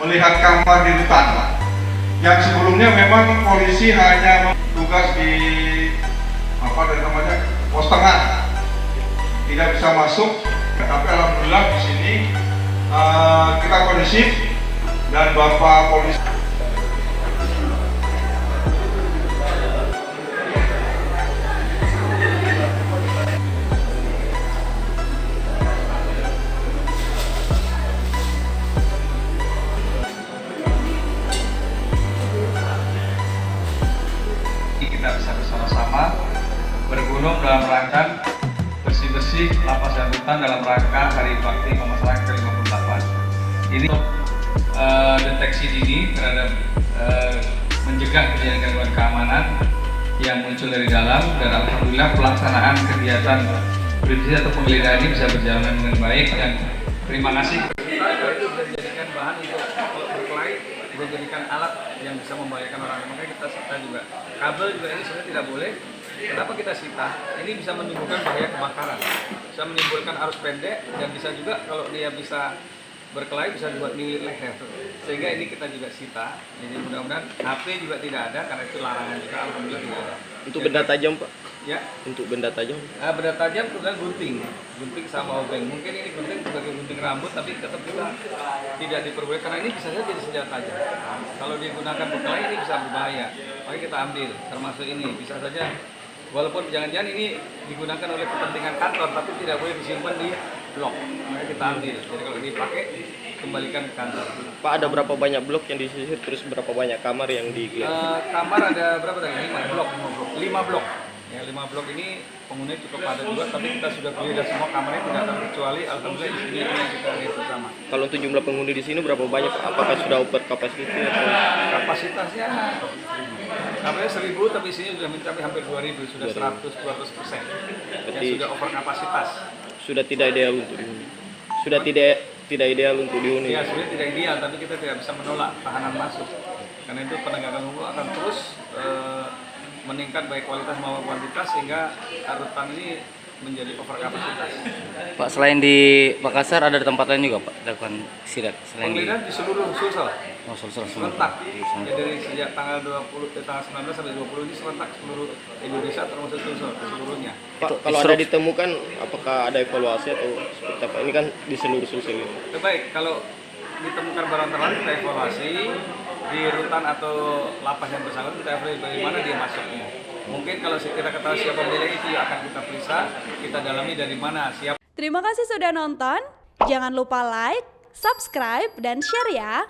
melihat kamar di rutan, yang sebelumnya memang polisi hanya tugas di pos tengah, tidak bisa masuk. Tapi alhamdulillah di sini kita kondusif dan Bapak polisi kita bisa bersama-sama bergunung dalam rangka bersih-bersih lapas dan rutan dalam rangka Hari Bakti Pemasaran ke-58. Ini deteksi dini terhadap mencegah terjadinya gangguan keamanan yang muncul dari dalam, dan alhamdulillah pelaksanaan kegiatan bersih atau penggeledahan ini bisa berjalan dengan baik, dan terima kasih. Itu bisa dijadikan bahan untuk kalau berkelahi, bisa dijadikan alat yang bisa membahayakan orang. Makanya kita sita juga. Kabel juga ini sebenarnya tidak boleh. Kenapa kita sita? Ini bisa menimbulkan bahaya kebakaran, bisa menimbulkan arus pendek, dan bisa juga kalau dia bisa berkelahi bisa buat di leher. Sehingga ini kita juga sita. Jadi mudah-mudahan HP juga tidak ada karena itu larangan juga, alhamdulillah tidak ada. Untuk benda tajam, Pak? Ya. Untuk benda tajam? Benda tajam kemudian gunting sama obeng. Mungkin ini gunting sebagai gunting rambut, tapi tetap kita tidak diperbolehkan karena ini bisa saja jadi senjata tajam. Kalau digunakan berkelahi ini bisa berbahaya. Maka kita ambil, termasuk ini bisa saja. Walaupun jangan-jangan ini digunakan oleh kepentingan kantor, tapi tidak boleh disimpan di blok. Maka kita ambil. Jadi kalau dipakai, kembalikan ke kantor. Pak, ada berapa banyak blok yang disisir, terus berapa banyak kamar yang digeledah? Kamar ada berapa tadi? 5 blok. 5 blok. Ya, 5 blok ini penghuni cukup padat juga, tapi kita sudah geledah semua kamarnya, tidak terkecuali alhamdulillah di sini yang kita lihat bersama. Kalau untuk jumlah penghuni di sini berapa banyak, Pak? Apakah sudah over kapasitas atau? Kapasitasnya kamarnya 1000, tapi sini sudah mencapai hampir 2000, sudah 100-200%. Yang sudah over kapasitas. Sudah tidak ideal untuk dihuni. Sudah tidak ideal untuk dihuni. Ya, sudah tidak ideal, tapi kita tidak bisa menolak tahanan masuk. Karena itu penegakan hukum akan terus meningkat baik kualitas maupun kuantitas, sehingga rutan ini menjadi over kapasitas. Pak, selain di Makassar ada tempat lain juga, Pak, lakukan sidak selain penggeledahan di seluruh Sulsel. Oh, Sulsel Serentak. Ya, dari sejak tanggal 19 sampai 20 ini serentak seluruh Indonesia termasuk Sulsel seluruhnya. Pak, kalau ada ditemukan, apakah ada evaluasi atau seperti apa? Ini kan di seluruh Sulsel ini. Baik, kalau ditemukan barang terlarang kita evaluasi di rutan atau lapas yang bersangkutan, kita evaluasi bagaimana dia masuknya. Mungkin kalau kita ketahui siapa pemilik itu akan kita periksa, kita dalami dari mana siapa. Terima kasih sudah nonton. Jangan lupa like, subscribe, dan share ya.